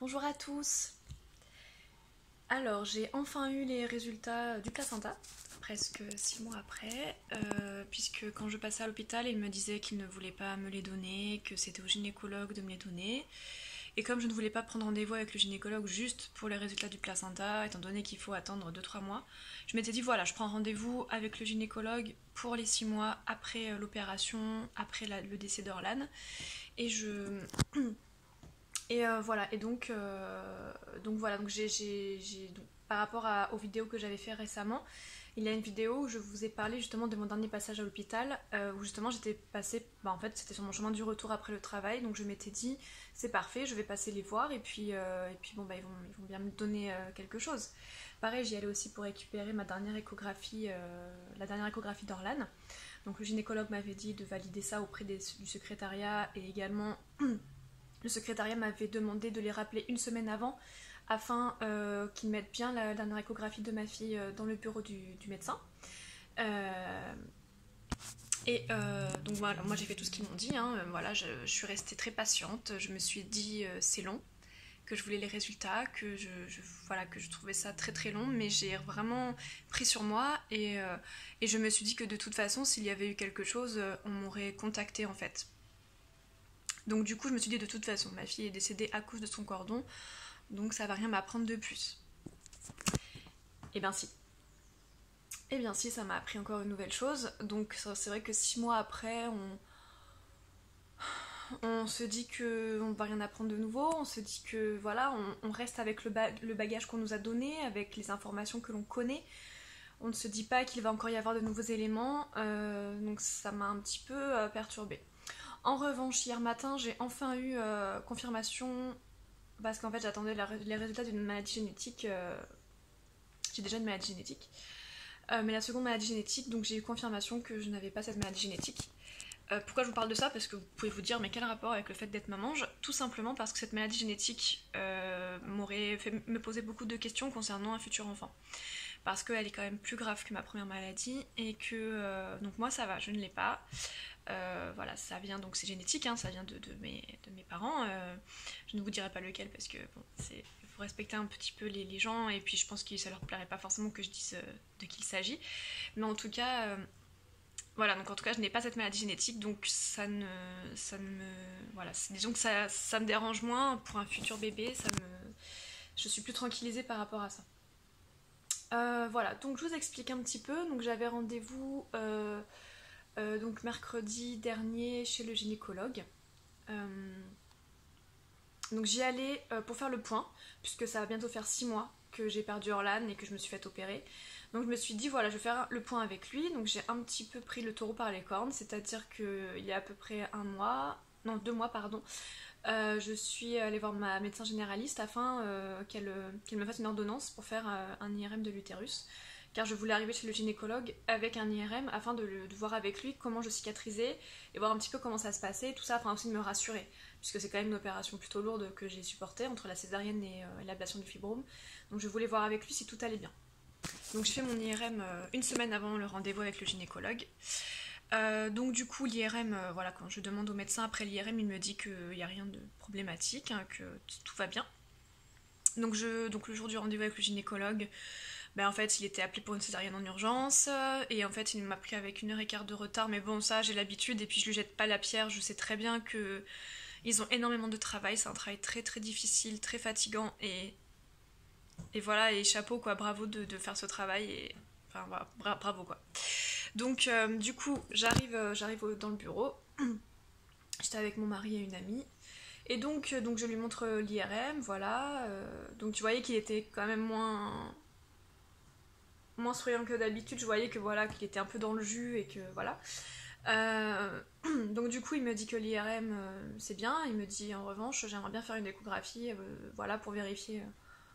Bonjour à tous. Alors j'ai enfin eu les résultats du placenta, presque 6 mois après, puisque quand je passais à l'hôpital, il me disait qu'il ne voulait pas me les donner, que c'était au gynécologue de me les donner. Et comme je ne voulais pas prendre rendez-vous avec le gynécologue juste pour les résultats du placenta, étant donné qu'il faut attendre 2-3 mois, je m'étais dit voilà, je prends rendez-vous avec le gynécologue pour les 6 mois après l'opération, après le décès d'Orlan. Et je, voilà, et donc voilà, donc par rapport aux vidéos que j'avais fait récemment, il y a une vidéo où je vous ai parlé justement de mon dernier passage à l'hôpital, où justement j'étais passée, en fait c'était sur mon chemin du retour après le travail, donc je m'étais dit c'est parfait, je vais passer les voir et puis bon bah ils vont bien me donner quelque chose. Pareil, j'y allais aussi pour récupérer ma dernière échographie, la dernière échographie d'Orlan. Donc le gynécologue m'avait dit de valider ça auprès du secrétariat et également le secrétariat m'avait demandé de les rappeler une semaine avant afin qu'ils mettent bien la dernière échographie de ma fille dans le bureau du médecin. Euh, donc voilà, moi j'ai fait tout ce qu'ils m'ont dit, hein. Voilà, je suis restée très patiente, je me suis dit c'est long, que je voulais les résultats, voilà, que je trouvais ça très très long, mais j'ai vraiment pris sur moi et je me suis dit que de toute façon, s'il y avait eu quelque chose, on m'aurait contacté en fait. Donc du coup, je me suis dit de toute façon, ma fille est décédée à cause de son cordon, donc ça va rien m'apprendre de plus. Et bien si. Et bien si, ça m'a appris encore une nouvelle chose. Donc c'est vrai que 6 mois après, on se dit qu'on va rien apprendre de nouveau, on se dit que voilà, on reste avec le bagage qu'on nous a donné, avec les informations que l'on connaît. On ne se dit pas qu'il va encore y avoir de nouveaux éléments, donc ça m'a un petit peu perturbée. En revanche, hier matin, j'ai enfin eu confirmation, parce qu'en fait j'attendais les résultats d'une maladie génétique. J'ai déjà une maladie génétique. Mais la seconde maladie génétique, donc j'ai eu confirmation que je n'avais pas cette maladie génétique. Pourquoi je vous parle de ça? Parce que vous pouvez vous dire, mais quel rapport avec le fait d'être maman? Tout simplement parce que cette maladie génétique m'aurait fait me poser beaucoup de questions concernant un futur enfant. Parce qu'elle est quand même plus grave que ma première maladie et que donc moi ça va, je ne l'ai pas. Voilà, ça vient donc c'est génétique, hein, ça vient de mes parents. Je ne vous dirai pas lequel parce que bon, il faut respecter un petit peu les gens et puis je pense que ça leur plairait pas forcément que je dise de qui il s'agit. Mais en tout cas, voilà, donc en tout cas je n'ai pas cette maladie génétique donc ça ne me, voilà, disons que ça me dérange moins pour un futur bébé, je suis plus tranquillisée par rapport à ça. Voilà, donc je vous explique un petit peu. Donc j'avais rendez-vous donc mercredi dernier chez le gynécologue. Euh, donc j'y allais pour faire le point, puisque ça va bientôt faire 6 mois que j'ai perdu Orlan et que je me suis fait opérer. Donc je me suis dit voilà, je vais faire le point avec lui. Donc j'ai un petit peu pris le taureau par les cornes, c'est-à-dire qu'il y a à peu près 1 mois, non 2 mois pardon, je suis allée voir ma médecin généraliste afin qu'elle me fasse une ordonnance pour faire un IRM de l'utérus. Car je voulais arriver chez le gynécologue avec un IRM afin de voir avec lui comment je cicatrisais et voir un petit peu comment ça se passait, tout ça afin aussi de me rassurer. Puisque c'est quand même une opération plutôt lourde que j'ai supportée entre la césarienne et l'ablation du fibrome. Donc je voulais voir avec lui si tout allait bien. Donc j'ai fait mon IRM une semaine avant le rendez-vous avec le gynécologue. Donc du coup l'IRM, voilà, quand je demande au médecin après l'IRM, il me dit qu'il n'y a rien de problématique, hein, que tout va bien. Donc le jour du rendez-vous avec le gynécologue, en fait il était appelé pour une césarienne en urgence, et en fait il m'a pris avec 1 heure et quart de retard, mais bon ça j'ai l'habitude, et puis je lui jette pas la pierre, je sais très bien que ils ont énormément de travail, c'est un travail très très difficile, très fatigant, et voilà, et chapeau quoi, bravo de faire ce travail, et enfin voilà, bravo quoi. Donc du coup j'arrive dans le bureau, j'étais avec mon mari et une amie, et donc je lui montre l'IRM, voilà, donc tu voyais qu'il était quand même moins souriant que d'habitude, je voyais que voilà qu'il était un peu dans le jus et que voilà. Euh, donc du coup il me dit que l'IRM c'est bien, il me dit en revanche j'aimerais bien faire une échographie, voilà, pour vérifier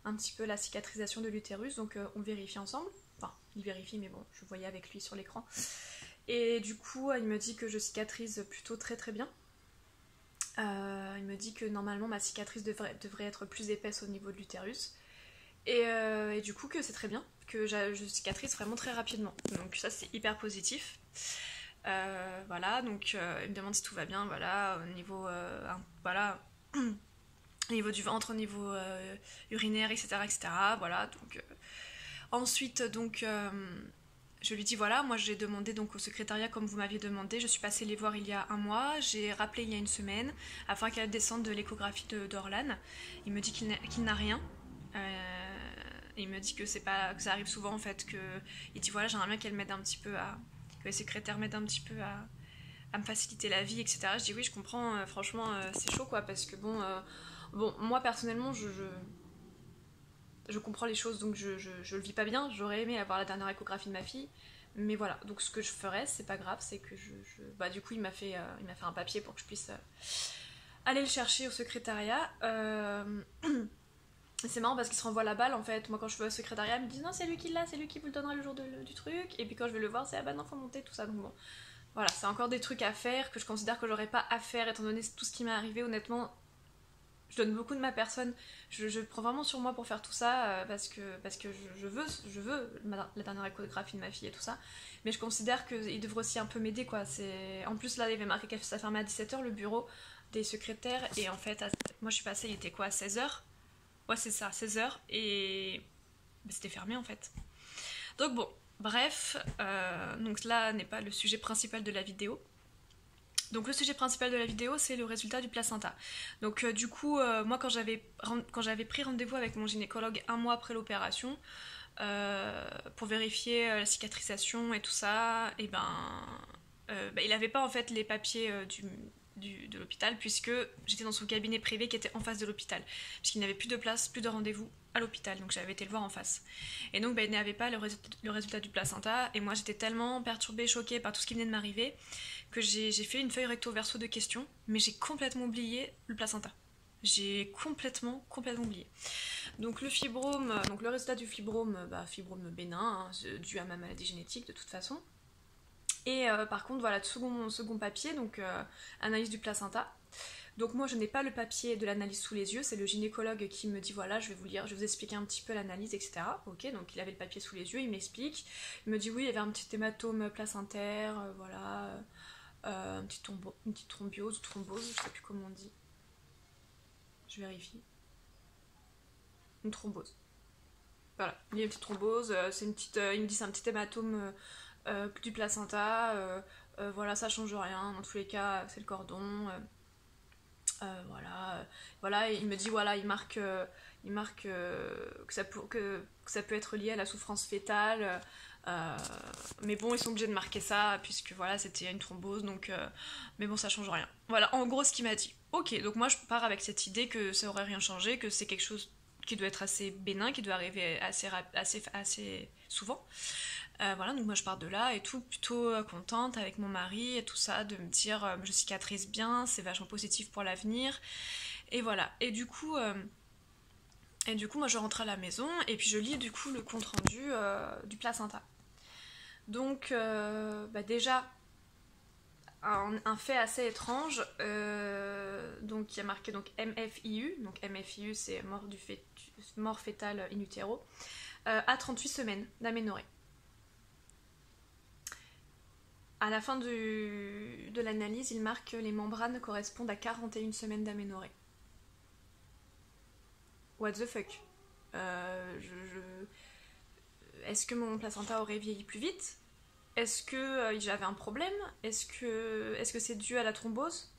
un petit peu la cicatrisation de l'utérus, donc on vérifie ensemble, enfin il vérifie mais bon je voyais avec lui sur l'écran, et du coup il me dit que je cicatrise plutôt très très bien. Il me dit que normalement ma cicatrice devrait être plus épaisse au niveau de l'utérus, et du coup que c'est très bien, que je cicatrise vraiment très rapidement, donc ça c'est hyper positif. Voilà, donc il me demande si tout va bien, voilà, au niveau voilà, au niveau du ventre, au niveau urinaire, etc., etc. Voilà, donc ensuite, donc, je lui dis voilà, moi j'ai demandé donc au secrétariat comme vous m'aviez demandé, je suis passée les voir il y a un mois, j'ai rappelé il y a une semaine afin qu'elle descende de l'échographie d'Orlan. Il me dit qu'il n'a rien. Il me dit que c'est pas que ça arrive souvent en fait, que il dit voilà, j'aimerais bien qu'elle m'aide un petit peu que les secrétaires m'aident un petit peu à me faciliter la vie, etc. Je dis oui, je comprends, franchement c'est chaud quoi, parce que bon, moi personnellement je comprends les choses, donc je le vis pas bien. J'aurais aimé avoir la dernière échographie de ma fille, mais voilà. Donc ce que je ferais, c'est pas grave, c'est que bah du coup il m'a fait un papier pour que je puisse aller le chercher au secrétariat. C'est marrant parce qu'il se renvoie la balle en fait. Moi quand je vais au secrétariat, il me dit non c'est lui qui l'a, c'est lui qui vous le donnera le jour du truc. Et puis quand je vais le voir, c'est ah bah non faut monter tout ça. Donc bon, voilà, c'est encore des trucs à faire que je considère que j'aurais pas à faire étant donné tout ce qui m'est arrivé. Honnêtement, je donne beaucoup de ma personne, je prends vraiment sur moi pour faire tout ça parce que je veux la dernière échographie de ma fille et tout ça, mais je considère qu'il devrait aussi un peu m'aider quoi. En plus là il avait marqué que ça fermait à 17h le bureau des secrétaires, et en fait moi je suis passée, il était quoi, à 16h. Ouais c'est ça, 16h, et bah, c'était fermé en fait. Donc bon, bref, donc là n'est pas le sujet principal de la vidéo. Donc le sujet principal de la vidéo, c'est le résultat du placenta. Donc du coup, moi quand j'avais pris rendez-vous avec mon gynécologue un mois après l'opération, pour vérifier la cicatrisation et tout ça, et il n'avait pas en fait les papiers de l'hôpital, puisque j'étais dans son cabinet privé qui était en face de l'hôpital, puisqu'il n'avait plus de place, plus de rendez-vous à l'hôpital, donc j'avais été le voir en face. Et donc il n'avait pas le résultat du placenta, et moi j'étais tellement perturbée, choquée par tout ce qui venait de m'arriver, que j'ai fait une feuille recto verso de questions, mais j'ai complètement oublié le placenta. J'ai complètement oublié. Donc le fibrome, donc le résultat du fibrome, fibrome bénin, hein, dû à ma maladie génétique de toute façon. Et par contre, voilà, second papier, donc analyse du placenta. Donc moi je n'ai pas le papier de l'analyse sous les yeux, c'est le gynécologue qui me dit voilà, je vais vous lire, je vais vous expliquer un petit peu l'analyse, etc. Ok, donc il avait le papier sous les yeux, il m'explique, il me dit oui, il y avait un petit hématome placentaire, voilà, une petite thrombose ou thrombose, je sais plus comment on dit. Je vérifie. Une thrombose. Voilà, il y a une petite thrombose, il me dit c'est un petit hématome du placenta, voilà, ça change rien, dans tous les cas, c'est le cordon. Voilà, et il me dit voilà, il marque que ça peut être lié à la souffrance fétale, mais bon, ils sont obligés de marquer ça puisque voilà, c'était une thrombose, donc mais bon, ça change rien. Voilà, en gros, ce qu'il m'a dit. Ok, donc moi je pars avec cette idée que ça aurait rien changé, que c'est quelque chose qui doit être assez bénin, qui doit arriver assez souvent. Voilà, donc moi je pars de là et tout, plutôt contente avec mon mari et tout ça, de me dire je cicatrise bien, c'est vachement positif pour l'avenir. Et voilà. Et du coup, moi je rentre à la maison et puis je lis du coup le compte rendu du placenta. Donc déjà, un fait assez étrange, donc il y a marqué donc MFIU, donc MFIU c'est mort fétale in utero, à 38 semaines d'aménorrhée. À la fin de l'analyse, il marque que les membranes correspondent à 41 semaines d'aménorrhée. What the fuck? Est-ce que mon placenta aurait vieilli plus vite? Est-ce que j'avais un problème? Est-ce que c'est dû à la thrombose?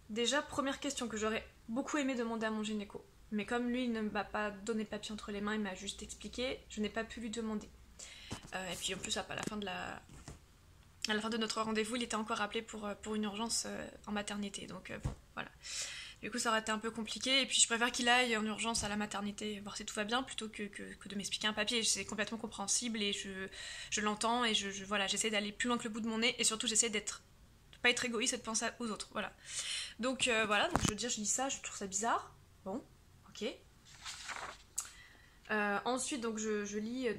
Déjà, première question que j'aurais beaucoup aimé demander à mon gynéco. Mais comme lui, il ne m'a pas donné le papier entre les mains, il m'a juste expliqué, je n'ai pas pu lui demander. Et puis en plus, à la fin de notre rendez-vous, il était encore appelé pour une urgence en maternité. Donc bon, voilà. Du coup, ça aurait été un peu compliqué. Et puis, je préfère qu'il aille en urgence à la maternité, voir si tout va bien, plutôt que de m'expliquer un papier. C'est complètement compréhensible et je l'entends. Et voilà, j'essaie d'aller plus loin que le bout de mon nez. Et surtout, j'essaie de pas être égoïste et de penser aux autres. Voilà. Donc, voilà. Donc, je veux dire, je lis ça, je trouve ça bizarre. Bon, ok. Ensuite, donc, je lis.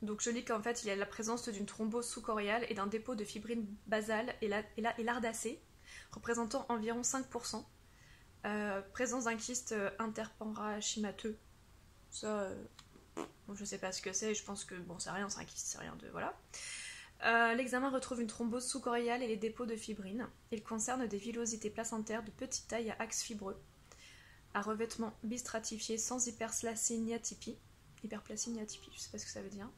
Donc je lis qu'en fait il y a la présence d'une thrombose sous-coriale et d'un dépôt de fibrine basale et lardacée, représentant environ 5%. Présence d'un kyste interparenchymateux. Ça, bon, je sais pas ce que c'est, je pense que bon, c'est rien, c'est un kyste, c'est rien de. Voilà. L'examen retrouve une thrombose sous-choriale et les dépôts de fibrine. Il concerne des villosités placentaires de petite taille à axe fibreux, à revêtement bistratifié sans hyperplasie ni atypie. Hyperplasie ni atypie, je sais pas ce que ça veut dire.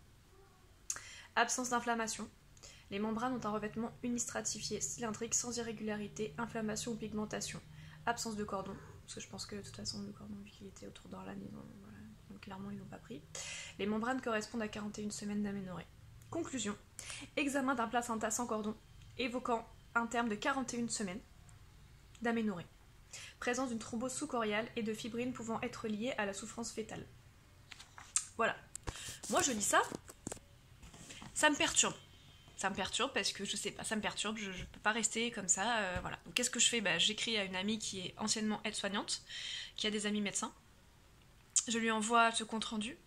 Absence d'inflammation. Les membranes ont un revêtement unistratifié, cylindrique, sans irrégularité, inflammation ou pigmentation. Absence de cordon, parce que je pense que de toute façon le cordon, vu qu'il était autour d'Orlan, voilà, donc clairement ils l'ont pas pris. Les membranes correspondent à 41 semaines d'aménorrhée. Conclusion. Examen d'un placenta sans cordon, évoquant un terme de 41 semaines d'aménorrhée. Présence d'une thrombose sous-choriale et de fibrine pouvant être liée à la souffrance fœtale. Voilà. Moi je lis ça, ça me perturbe. Ça me perturbe parce que je sais pas, ça me perturbe, je peux pas rester comme ça, voilà. Donc qu'est-ce que je fais ? J'écris à une amie qui est anciennement aide-soignante, qui a des amis médecins. Je lui envoie ce compte-rendu.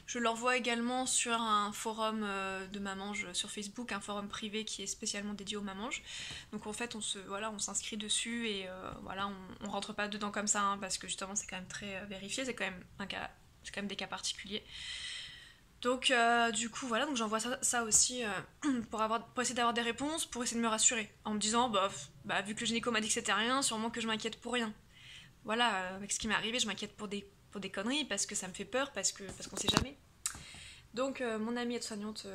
Je l'envoie également sur un forum de mamange sur Facebook, un forum privé qui est spécialement dédié aux mamanges. Donc en fait, on s'inscrit dessus et voilà, on rentre pas dedans comme ça, hein, parce que justement c'est quand même très vérifié, c'est quand même des cas particuliers. Donc du coup voilà, donc j'envoie ça aussi pour essayer d'avoir des réponses, pour essayer de me rassurer, en me disant vu que le gynéco m'a dit que c'était rien, sûrement que je m'inquiète pour rien. Voilà, avec ce qui m'est arrivé, je m'inquiète pour des conneries, parce que ça me fait peur, parce qu'on sait jamais. Donc mon amie aide-soignante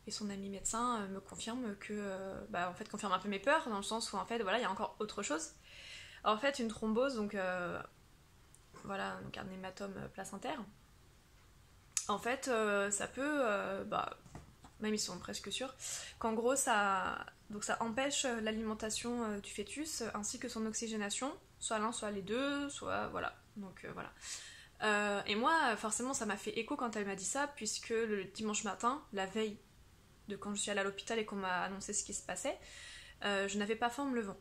et son ami médecin me confirment que en fait confirment un peu mes peurs, dans le sens où en fait voilà, il y a encore autre chose. En fait, une thrombose, donc voilà, donc un hématome placentaire. En fait, ça peut, même ils sont presque sûrs, qu'en gros ça empêche l'alimentation du fœtus ainsi que son oxygénation, soit l'un, soit les deux, soit voilà. Donc voilà. Et moi, forcément, ça m'a fait écho quand elle m'a dit ça, puisque le dimanche matin, la veille de quand je suis allée à l'hôpital et qu'on m'a annoncé ce qui se passait, je n'avais pas faim en me levant.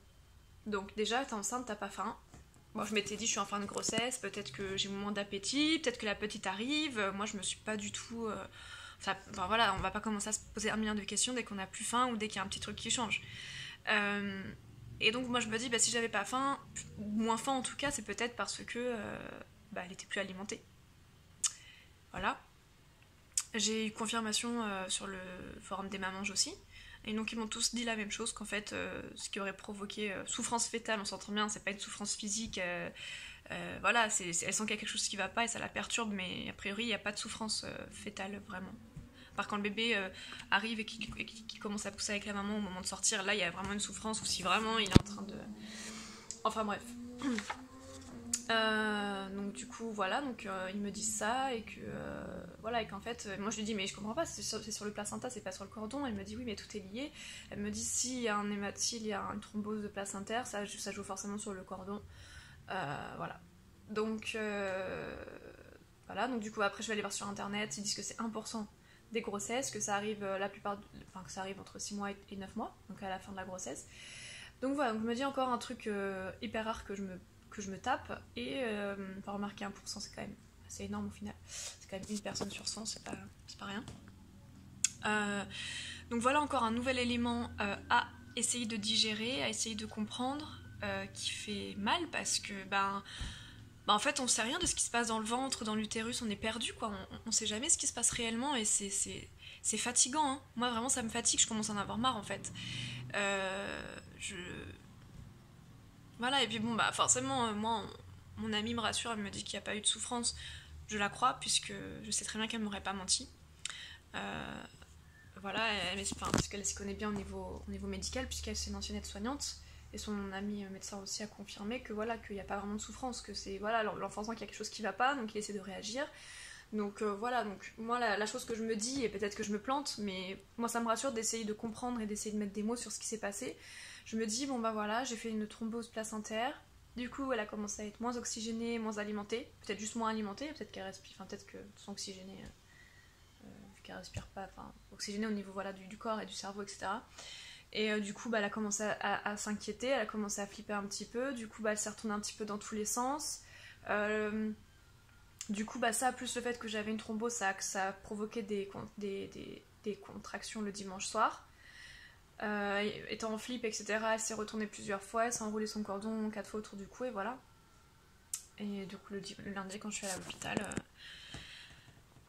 Donc déjà, t'es enceinte, t'as pas faim. Bon, je m'étais dit, je suis en fin de grossesse, peut-être que j'ai moins d'appétit, peut-être que la petite arrive. Moi, je me suis pas du tout... voilà, on va pas commencer à se poser un million de questions dès qu'on a plus faim ou dès qu'il y a un petit truc qui change. Et donc, moi, je me dis, si j'avais pas faim, ou moins faim en tout cas, c'est peut-être parce que elle était plus alimentée. Voilà. J'ai eu confirmation sur le forum des mamanges aussi. Et donc ils m'ont tous dit la même chose, qu'en fait ce qui aurait provoqué souffrance fœtale, on s'entend bien, c'est pas une souffrance physique, voilà, elle sent qu'il y a quelque chose qui va pas et ça la perturbe, mais a priori il n'y a pas de souffrance fœtale vraiment. Par quand le bébé arrive et qu'il commence à pousser avec la maman au moment de sortir, là il y a vraiment une souffrance, ou si vraiment il est en train de... Enfin bref. Donc du coup voilà, donc ils me disent ça et que voilà, et qu'en fait moi je lui dis mais je comprends pas, c'est sur le placenta, c'est pas sur le cordon. Elle me dit oui mais tout est lié. Elle me dit s'il y a un hématite, il y a une thrombose de placentaire, ça joue forcément sur le cordon. Voilà. Donc voilà, donc du coup après je vais aller voir sur internet, ils disent que c'est 1% des grossesses, que ça arrive que ça arrive entre 6 mois et 9 mois, donc à la fin de la grossesse. Donc voilà, donc je me dis encore un truc hyper rare que je me tape, et remarquer 1%, c'est quand même assez énorme au final, c'est quand même une personne sur 100, c'est pas rien. Donc voilà encore un nouvel élément à essayer de digérer, à essayer de comprendre, qui fait mal, parce que en fait on sait rien de ce qui se passe dans le ventre, dans l'utérus, on est perdu quoi, on sait jamais ce qui se passe réellement, et c'est fatigant, hein. Moi vraiment ça me fatigue, je commence à en avoir marre en fait. Voilà, et puis bon, forcément, moi, mon amie me rassure, elle me dit qu'il n'y a pas eu de souffrance. Je la crois, puisque je sais très bien qu'elle ne m'aurait pas menti. Voilà, parce qu'elle s'y connaît bien au niveau médical, puisqu'elle c'est une ancienne aide-soignante, et son ami médecin aussi a confirmé que voilà, qu'il n'y a pas vraiment de souffrance, que c'est voilà, l'enfant sent qu'il y a quelque chose qui ne va pas, donc il essaie de réagir. Donc voilà, donc moi la chose que je me dis, et peut-être que je me plante, mais moi ça me rassure d'essayer de comprendre et d'essayer de mettre des mots sur ce qui s'est passé. Je me dis, voilà, j'ai fait une thrombose placentaire, du coup elle a commencé à être moins oxygénée, moins alimentée, peut-être juste moins alimentée, peut-être qu'elle respire, peut-être que son oxygénée, vu qu'elle respire pas, oxygénée au niveau voilà, du corps et du cerveau, etc. Et du coup elle a commencé à s'inquiéter, elle a commencé à flipper un petit peu, du coup elle s'est retournée un petit peu dans tous les sens. Du coup ça, plus le fait que j'avais une thrombose, ça a provoqué des contractions le dimanche soir. Étant en flip, etc., elle s'est retournée plusieurs fois, elle s'est enroulé son cordon 4 fois autour du cou, et voilà. Et du coup le lundi quand je suis allée à l'hôpital,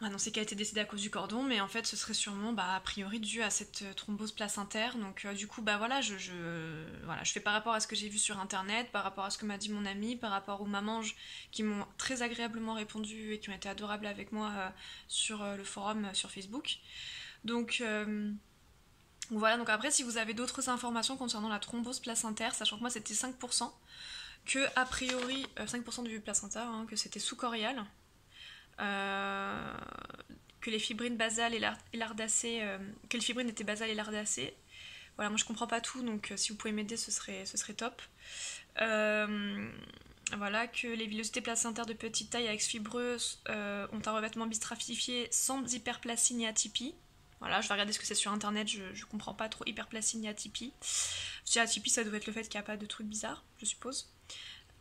dans ces cas a été décédée à cause du cordon, mais en fait ce serait sûrement a priori dû à cette thrombose placentaire. Donc du coup voilà, voilà, je fais par rapport à ce que j'ai vu sur internet, par rapport à ce que m'a dit mon ami, par rapport aux mamans qui m'ont très agréablement répondu et qui ont été adorables avec moi sur le forum sur Facebook. Donc voilà, donc après si vous avez d'autres informations concernant la thrombose placentaire, sachant que moi c'était 5%, que a priori 5% du placenta, hein, que c'était sous-corial. Que les fibrines basales et lardacées, que les fibrines étaient basales et lardacées. Voilà, moi je comprends pas tout, donc si vous pouvez m'aider, ce serait top. Voilà, que les villosités placentaires de petite taille avec fibreuses ont un revêtement bistratifié sans hyperplasie ni atypie. Voilà, je vais regarder ce que c'est sur internet, je comprends pas trop hyperplasie ni atypie. Je dis atypie, ça doit être le fait qu'il n'y a pas de trucs bizarres, je suppose.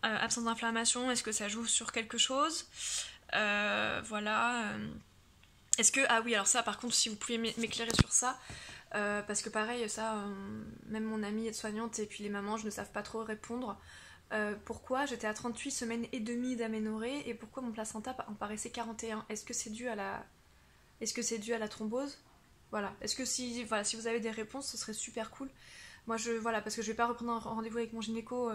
Absence d'inflammation, est-ce que ça joue sur quelque chose? Voilà. Est-ce que... Ah oui, alors ça, par contre, si vous pouvez m'éclairer sur ça, parce que pareil, ça, même mon amie aide-soignante et puis les mamans, je ne savent pas trop répondre. Pourquoi j'étais à 38 semaines et demie d'aménorrhée et pourquoi mon placenta en paraissait 41? Est-ce que c'est dû à la thrombose? Voilà. Est-ce que si vous avez des réponses, ce serait super cool. Moi, voilà, parce que je vais pas reprendre un rendez-vous avec mon gynéco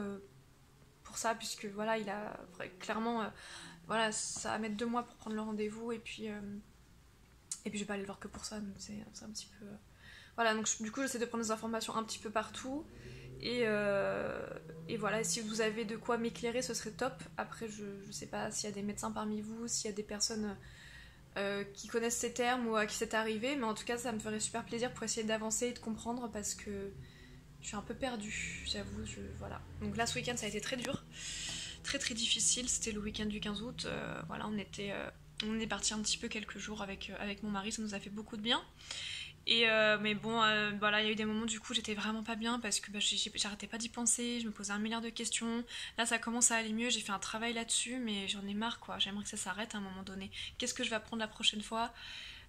pour ça, puisque voilà, il a clairement... voilà, ça va mettre 2 mois pour prendre le rendez-vous et puis je vais pas aller le voir que pour ça, donc c'est un petit peu... Voilà, donc du coup j'essaie de prendre des informations un petit peu partout et voilà, et si vous avez de quoi m'éclairer, ce serait top. Après, je sais pas s'il y a des médecins parmi vous, s'il y a des personnes qui connaissent ces termes ou à qui c'est arrivé, mais en tout cas ça me ferait super plaisir pour essayer d'avancer et de comprendre, parce que je suis un peu perdue, j'avoue, voilà. Donc là, ce week-end ça a été très dur, très très difficile, c'était le week-end du 15 août, voilà, on est parti un petit peu quelques jours avec mon mari, ça nous a fait beaucoup de bien. Et mais bon, voilà, il y a eu des moments du coup j'étais vraiment pas bien parce que j'arrêtais pas d'y penser, je me posais 1 milliard de questions. Là ça commence à aller mieux, j'ai fait un travail là-dessus, mais j'en ai marre quoi, j'aimerais que ça s'arrête à un moment donné. Qu'est-ce que je vais apprendre la prochaine fois?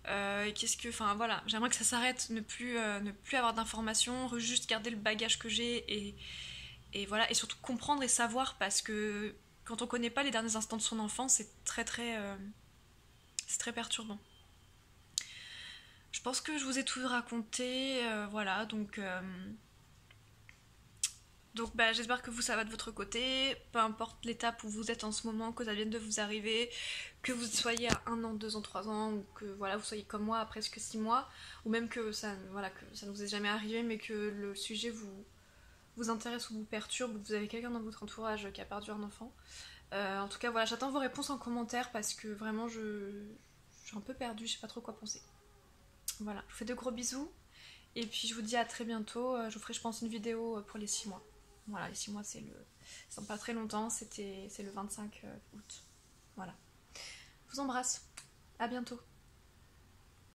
Enfin voilà, j'aimerais que ça s'arrête, ne plus avoir d'informations, juste garder le bagage que j'ai et voilà, et surtout comprendre et savoir, parce que quand on connaît pas les derniers instants de son enfant, c'est très perturbant. Je pense que je vous ai tout raconté, voilà, donc j'espère que vous, ça va de votre côté, peu importe l'étape où vous êtes en ce moment, que ça vienne de vous arriver, que vous soyez à 1 an, 2 ans, 3 ans, ou que voilà, vous soyez comme moi à presque 6 mois, ou même que ça ne vous est jamais arrivé, mais que le sujet vous intéresse ou vous perturbe, ou que vous avez quelqu'un dans votre entourage qui a perdu un enfant. En tout cas, voilà, j'attends vos réponses en commentaire, parce que vraiment, je suis un peu perdue, je sais pas trop quoi penser. Voilà, je vous fais de gros bisous. Et puis je vous dis à très bientôt. Je vous ferai, je pense, une vidéo pour les 6 mois. Voilà, les 6 mois, c'est dans pas très longtemps. C'est le 25 août. Voilà. Je vous embrasse. À bientôt.